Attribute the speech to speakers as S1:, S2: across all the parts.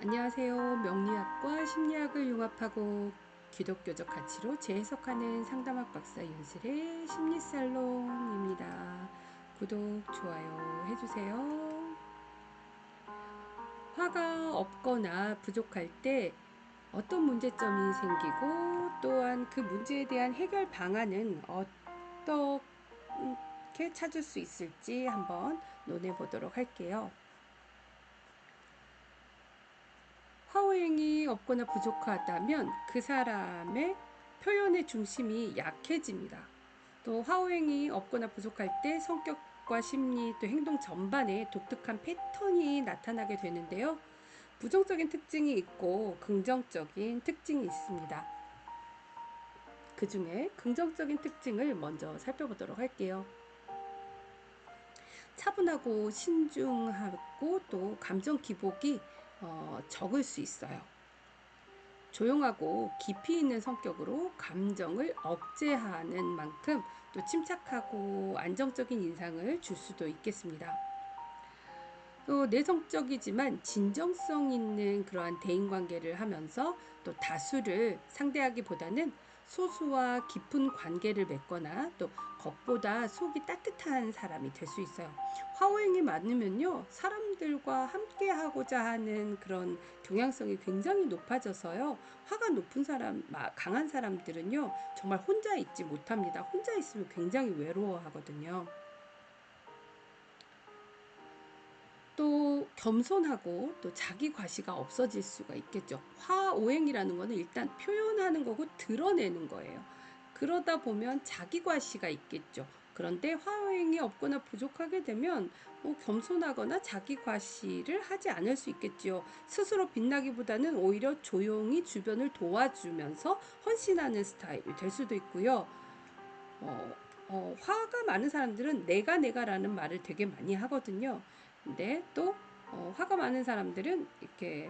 S1: 안녕하세요. 명리학과 심리학을 융합하고 기독교적 가치로 재해석하는 상담학 박사 윤슬의 심리살롱입니다. 구독, 좋아요 해주세요. 화가 없거나 부족할 때 어떤 문제점이 생기고 또한 그 문제에 대한 해결 방안은 어떻게 찾을 수 있을지 한번 논해 보도록 할게요. 화오행이 없거나 부족하다면 그 사람의 표현의 중심이 약해집니다. 또 화오행이 없거나 부족할 때 성격과 심리 또 행동 전반에 독특한 패턴이 나타나게 되는데요. 부정적인 특징이 있고 긍정적인 특징이 있습니다. 그 중에 긍정적인 특징을 먼저 살펴보도록 할게요. 차분하고 신중하고 또 감정 기복이 적을 수 있어요. 조용하고 깊이 있는 성격으로 감정을 억제하는 만큼 또 침착하고 안정적인 인상을 줄 수도 있겠습니다. 또 내성적이지만 진정성 있는 그러한 대인관계를 하면서 또 다수를 상대하기보다는 소수와 깊은 관계를 맺거나 또 겉보다 속이 따뜻한 사람이 될 수 있어요. 화오행이 많으면요, 사람들과 함께 하고자 하는 그런 경향성이 굉장히 높아져서요, 화가 높은 사람, 강한 사람들은요, 정말 혼자 있지 못합니다. 혼자 있으면 굉장히 외로워하거든요. 또 겸손하고 또 자기 과시가 없어질 수가 있겠죠. 화오행이라는 거는 일단 표현하는 거고 드러내는 거예요. 그러다 보면 자기 과시가 있겠죠. 그런데 화오행이 없거나 부족하게 되면 겸손하거나 자기 과시를 하지 않을 수 있겠지요. 스스로 빛나기보다는 오히려 조용히 주변을 도와주면서 헌신하는 스타일이 될 수도 있고요. 어, 화가 많은 사람들은 내가라는 말을 되게 많이 하거든요. 근데 또 화가 많은 사람들은 이렇게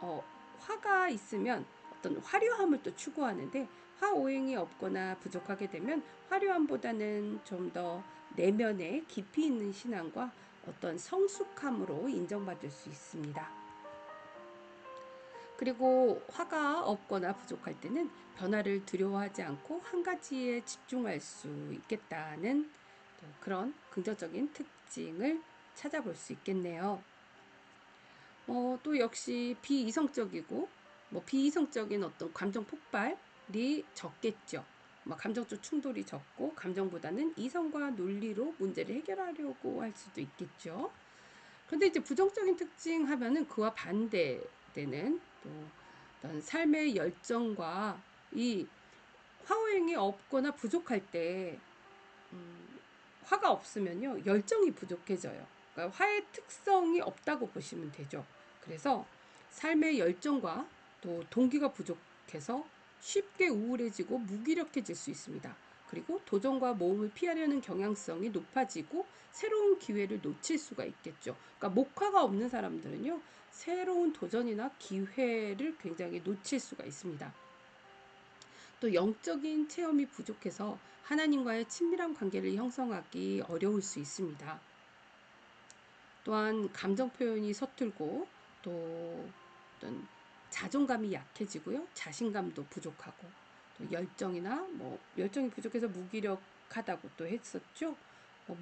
S1: 어, 화가 있으면 어떤 화려함을 또 추구하는데, 화오행이 없거나 부족하게 되면 화려함보다는 좀 더 내면에 깊이 있는 신앙과 어떤 성숙함으로 인정받을 수 있습니다. 그리고 화가 없거나 부족할 때는 변화를 두려워하지 않고 한 가지에 집중할 수 있겠다는 또 그런 긍정적인 특징을 찾아볼 수 있겠네요. 또 역시 비이성적이고 비이성적인 어떤 감정 폭발이 적겠죠. 감정적 충돌이 적고 감정보다는 이성과 논리로 문제를 해결하려고 할 수도 있겠죠. 그런데 이제 부정적인 특징 하면은 그와 반대되는 또 어떤 삶의 열정과 이 화오행이 없거나 부족할 때 화가 없으면요, 열정이 부족해져요. 그러니까 화의 특성이 없다고 보시면 되죠. 그래서 삶의 열정과 또 동기가 부족해서 쉽게 우울해지고 무기력해질 수 있습니다. 그리고 도전과 모험을 피하려는 경향성이 높아지고 새로운 기회를 놓칠 수가 있겠죠. 그러니까 목화가 없는 사람들은요, 새로운 도전이나 기회를 굉장히 놓칠 수가 있습니다. 또 영적인 체험이 부족해서 하나님과의 친밀한 관계를 형성하기 어려울 수 있습니다. 또한 감정 표현이 서툴고 또 어떤 자존감이 약해지고요. 자신감도 부족하고 또 열정이 부족해서 무기력하다고 또 했었죠.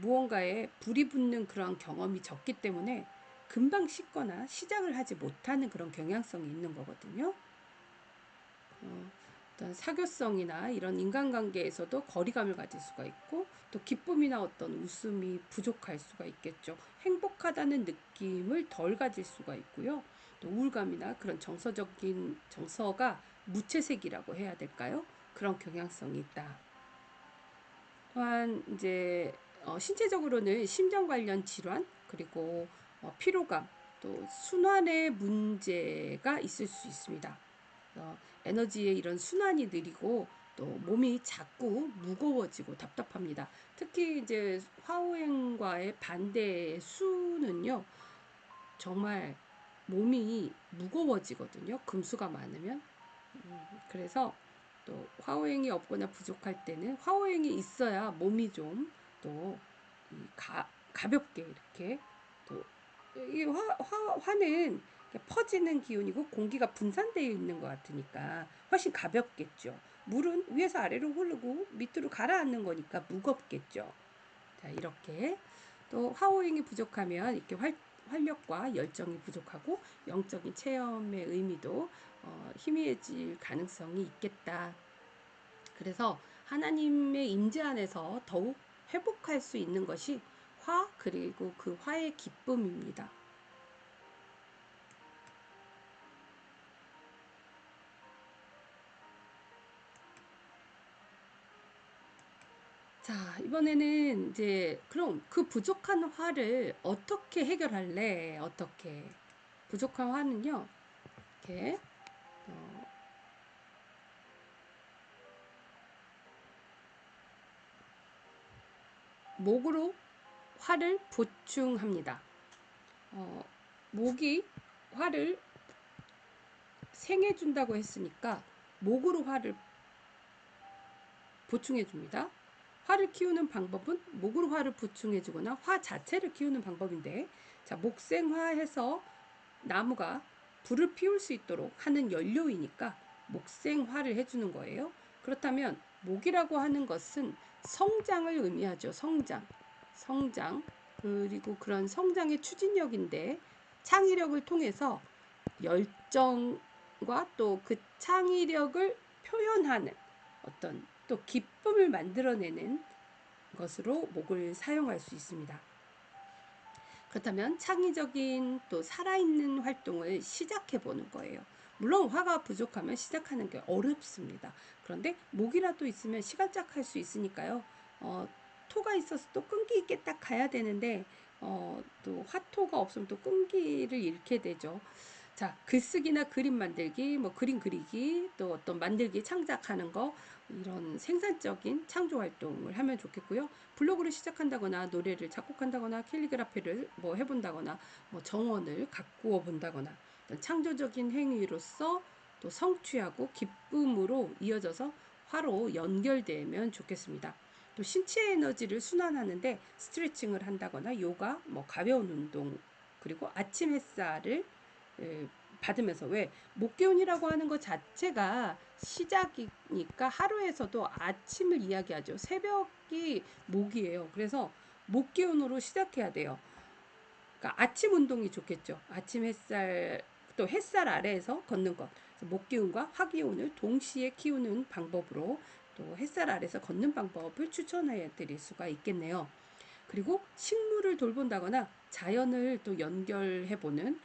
S1: 무언가에 불이 붙는 그런 경험이 적기 때문에 금방 식거나 시작을 하지 못하는 그런 경향성이 있는 거거든요. 어떤 사교성이나 이런 인간관계에서도 거리감을 가질 수가 있고 또 기쁨이나 어떤 웃음이 부족할 수가 있겠죠. 행복하다는 느낌을 덜 가질 수가 있고요. 또 우울감이나 그런 정서가 무채색이라고 해야 될까요? 그런 경향성이 있다. 또한 이제 신체적으로는 심장 관련 질환 그리고 피로감 또 순환의 문제가 있을 수 있습니다. 에너지의 이런 순환이 느리고 또 몸이 자꾸 무거워지고 답답합니다. 특히 이제 화오행과의 반대의 수는요, 정말 몸이 무거워지거든요. 금수가 많으면. 그래서 또 화오행이 없거나 부족할 때는 화오행이 있어야 몸이 좀 또 가볍게 이렇게 또 이 화는 퍼지는 기운이고 공기가 분산되어 있는 것 같으니까 훨씬 가볍겠죠. 물은 위에서 아래로 흐르고 밑으로 가라앉는 거니까 무겁겠죠. 자, 이렇게 또 화호행이 부족하면 이렇게 활력과 열정이 부족하고 영적인 체험의 의미도 희미해질 가능성이 있겠다. 그래서 하나님의 임재 안에서 더욱 회복할 수 있는 것이 화 그리고 그 화의 기쁨입니다. 자, 이번에는 이제 그럼 그 부족한 화를 어떻게 해결할래? 어떻게? 부족한 화는요, 이렇게 어, 목으로 화를 보충합니다. 어, 목이 화를 생해준다고 했으니까 목으로 화를 보충해줍니다. 화를 키우는 방법은 목으로 화를 보충해주거나 화 자체를 키우는 방법인데, 자, 목생화해서 나무가 불을 피울 수 있도록 하는 연료이니까 목생화를 해주는 거예요. 그렇다면 목이라고 하는 것은 성장을 의미하죠. 성장. 그리고 그런 성장의 추진력인데 창의력을 통해서 열정과 또 그 창의력을 표현하는 어떤 또 기쁨을 만들어내는 것으로 목을 사용할 수 있습니다. 그렇다면 창의적인 또 살아있는 활동을 시작해 보는 거예요. 물론 화가 부족하면 시작하는 게 어렵습니다. 그런데 목이라도 있으면 시간짝 할 수 있으니까요. 토가 있어서 또 끈기 있게 딱 가야 되는데 또 화토가 없으면 또 끈기를 잃게 되죠. 자, 글쓰기나 그림 만들기, 뭐 그림 그리기, 또 어떤 만들기, 창작하는 거, 이런 생산적인 창조 활동을 하면 좋겠고요. 블로그를 시작한다거나 노래를 작곡한다거나 캘리그라피를 뭐 해본다거나 뭐 정원을 가꾸어 본다거나 창조적인 행위로서 또 성취하고 기쁨으로 이어져서 화로 연결되면 좋겠습니다. 또 신체 에너지를 순환하는데 스트레칭을 한다거나 요가, 뭐 가벼운 운동, 그리고 아침 햇살을 받으면서 왜 목기운이라고 하는 것 자체가 시작이니까 하루에서도 아침을 이야기하죠. 새벽이 목이에요. 그래서 목기운으로 시작해야 돼요. 그러니까 아침 운동이 좋겠죠. 아침 햇살 또 햇살 아래에서 걷는 것. 목기운과 화기운을 동시에 키우는 방법으로 또 햇살 아래에서 걷는 방법을 추천해 드릴 수가 있겠네요. 그리고 식물을 돌본다거나 자연을 또 연결해보는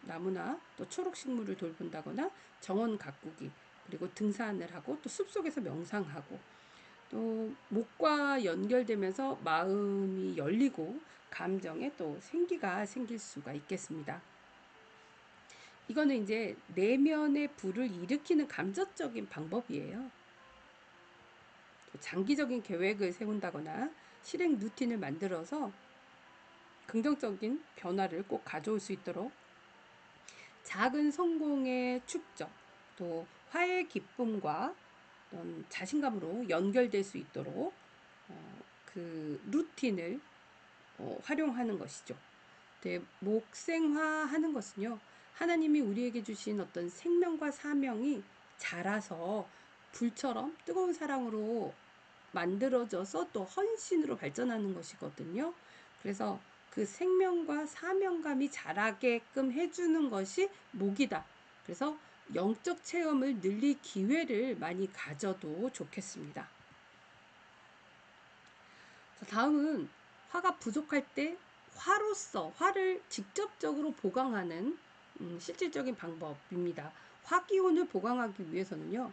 S1: 나무나 또 초록 식물을 돌본다거나 정원 가꾸기 그리고 등산을 하고 또 숲속에서 명상하고 또 목과 연결되면서 마음이 열리고 감정에 또 생기가 생길 수가 있겠습니다. 이거는 이제 내면의 불을 일으키는 감정적인 방법이에요. 장기적인 계획을 세운다거나 실행 루틴을 만들어서 긍정적인 변화를 꼭 가져올 수 있도록 작은 성공의 축적, 또 화해의 기쁨과 자신감으로 연결될 수 있도록 그 루틴을 활용하는 것이죠. 네, 목생화하는 것은요, 하나님이 우리에게 주신 어떤 생명과 사명이 자라서 불처럼 뜨거운 사랑으로 만들어져서 또 헌신으로 발전하는 것이거든요. 그래서 그 생명과 사명감이 자라게끔 해주는 것이 목이다. 그래서 영적 체험을 늘릴 기회를 많이 가져도 좋겠습니다. 다음은 화가 부족할 때 화로서 화를 직접적으로 보강하는 실질적인 방법입니다. 화기운을 보강하기 위해서는요,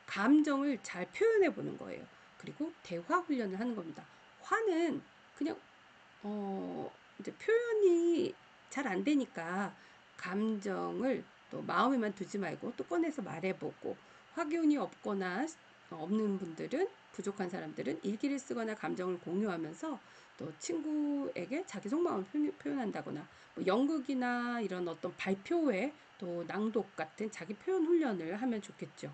S1: 감정을 잘 표현해 보는 거예요. 그리고 대화 훈련을 하는 겁니다. 화는 그냥 이제 표현이 잘 안 되니까 감정을 또 마음에만 두지 말고 또 꺼내서 말해보고 화기운이 없거나 없는 분들은 부족한 사람들은 일기를 쓰거나 감정을 공유하면서 또 친구에게 자기 속마음을 표현한다거나 뭐 연극이나 이런 어떤 발표회 또 낭독 같은 자기 표현 훈련을 하면 좋겠죠.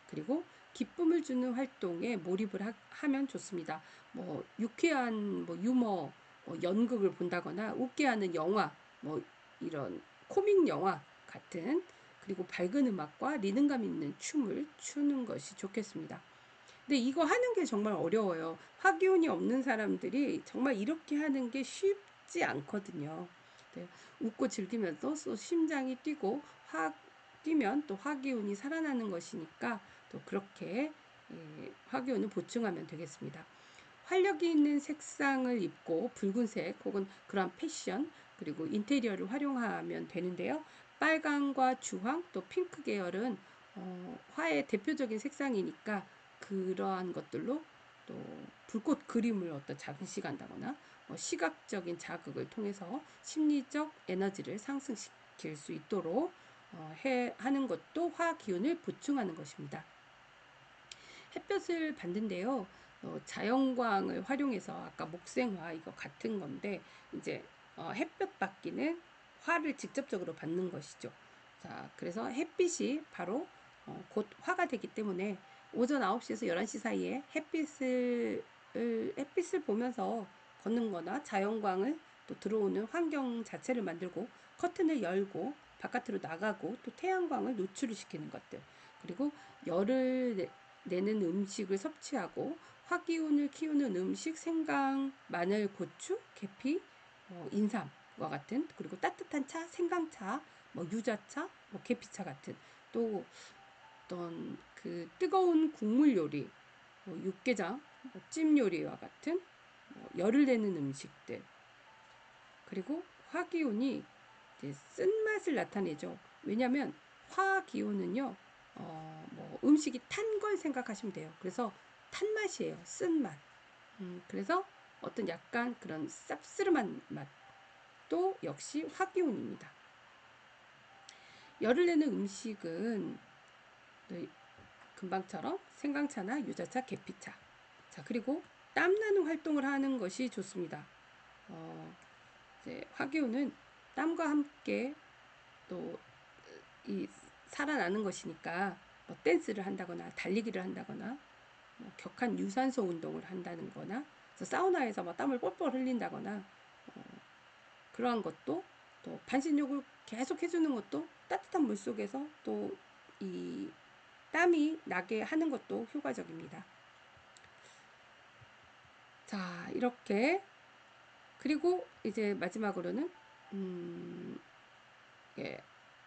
S1: 그리고 기쁨을 주는 활동에 몰입을 하면 좋습니다. 뭐 유쾌한 뭐 유머, 뭐 연극을 본다거나 웃게 하는 영화, 뭐 이런 코믹 영화 같은, 그리고 밝은 음악과 리듬감 있는 춤을 추는 것이 좋겠습니다. 근데 이거 하는 게 정말 어려워요. 화기운이 없는 사람들이 정말 이렇게 하는 게 쉽지 않거든요. 네, 웃고 즐기면서 또 심장이 뛰고 뛰면 또 화기운이 살아나는 것이니까 또 그렇게 화기운을 보충하면 되겠습니다. 활력이 있는 색상을 입고 붉은색 혹은 그런 패션 그리고 인테리어를 활용하면 되는데요. 빨강과 주황 또 핑크 계열은 화의 대표적인 색상이니까 그러한 것들로 또 불꽃 그림을 장식한다거나 시각적인 자극을 통해서 심리적 에너지를 상승시킬 수 있도록 하는 것도 화 기운을 보충하는 것입니다. 햇볕을 받는데요. 자연광을 활용해서 아까 목생화 이거 같은 건데 이제 햇볕 받기는 화를 직접적으로 받는 것이죠. 자, 그래서 햇빛이 바로 곧 화가 되기 때문에 오전 9시에서 11시 사이에 햇빛을 보면서 걷는 거나 자연광을 또 들어오는 환경 자체를 만들고 커튼을 열고 바깥으로 나가고 또 태양광을 노출을 시키는 것들, 그리고 열을 내는 음식을 섭취하고 화기운을 키우는 음식, 생강, 마늘, 고추, 계피, 인삼과 같은, 그리고 따뜻한 차, 생강차, 유자차, 계피차 같은, 또 어떤 그 뜨거운 국물 요리, 육개장, 찜 요리와 같은 열을 내는 음식들, 그리고 화기운이 이제 쓴맛을 나타내죠. 왜냐하면 화기운은요, 음식이 탄 걸 생각하시면 돼요. 그래서 탄 맛이에요. 쓴맛. 그래서 어떤 약간 그런 쌉스름한 맛도 역시 화기운입니다. 열을 내는 음식은 금방처럼 생강차나 유자차, 계피차. 자, 그리고 땀나는 활동을 하는 것이 좋습니다. 이제 화기운은 땀과 함께 또 이 살아나는 것이니까 댄스를 한다거나 달리기를 한다거나 격한 유산소 운동을 한다는 거나 사우나에서 땀을 뻘뻘 흘린다거나 그러한 것도, 또 반신욕을 계속 해주는 것도, 따뜻한 물 속에서 또 이 땀이 나게 하는 것도 효과적입니다. 자, 이렇게, 그리고 이제 마지막으로는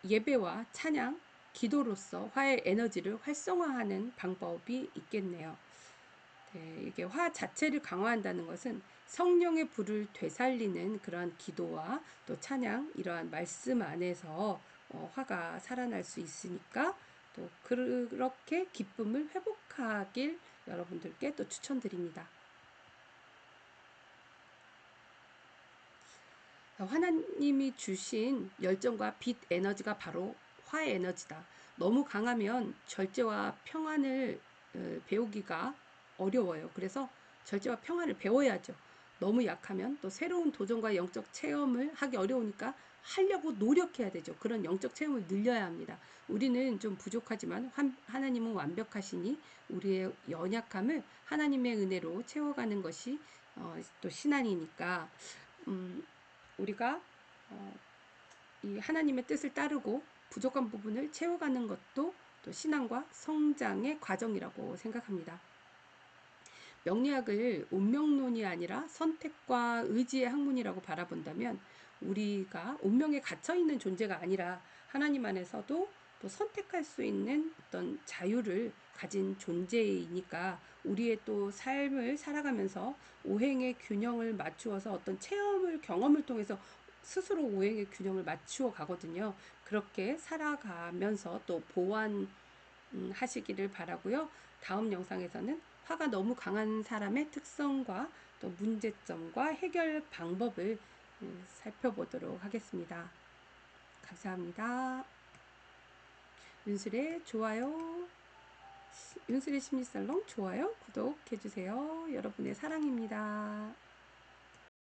S1: 예배와 찬양, 기도로서 화의 에너지를 활성화하는 방법이 있겠네요. 네, 이게 화 자체를 강화한다는 것은 성령의 불을 되살리는 그러한 기도와 또 찬양, 이러한 말씀 안에서 화가 살아날 수 있으니까 또 그렇게 기쁨을 회복하길 여러분들께 또 추천드립니다. 하나님이 주신 열정과 빛 에너지가 바로 화의 에너지다. 너무 강하면 절제와 평안을 배우기가 어려워요. 그래서 절제와 평안을 배워야죠. 너무 약하면 또 새로운 도전과 영적 체험을 하기 어려우니까 하려고 노력해야 되죠. 그런 영적 체험을 늘려야 합니다. 우리는 좀 부족하지만 하나님은 완벽하시니 우리의 연약함을 하나님의 은혜로 채워가는 것이 또 신앙이니까 우리가 이 하나님의 뜻을 따르고 부족한 부분을 채워가는 것도 또 신앙과 성장의 과정이라고 생각합니다. 명리학을 운명론이 아니라 선택과 의지의 학문이라고 바라본다면 우리가 운명에 갇혀있는 존재가 아니라 하나님 안에서도 또 선택할 수 있는 어떤 자유를 가진 존재이니까 우리의 또 삶을 살아가면서 오행의 균형을 맞추어서 어떤 체험을, 경험을 통해서 스스로 오행의 균형을 맞추어 가거든요. 그렇게 살아가면서 또 보완 하시기를 바라고요. 다음 영상에서는 화가 너무 강한 사람의 특성과 또 문제점과 해결 방법을 살펴보도록 하겠습니다. 감사합니다. 윤술의 좋아요, 윤술의 심리살롱 좋아요, 구독해주세요. 여러분의 사랑입니다.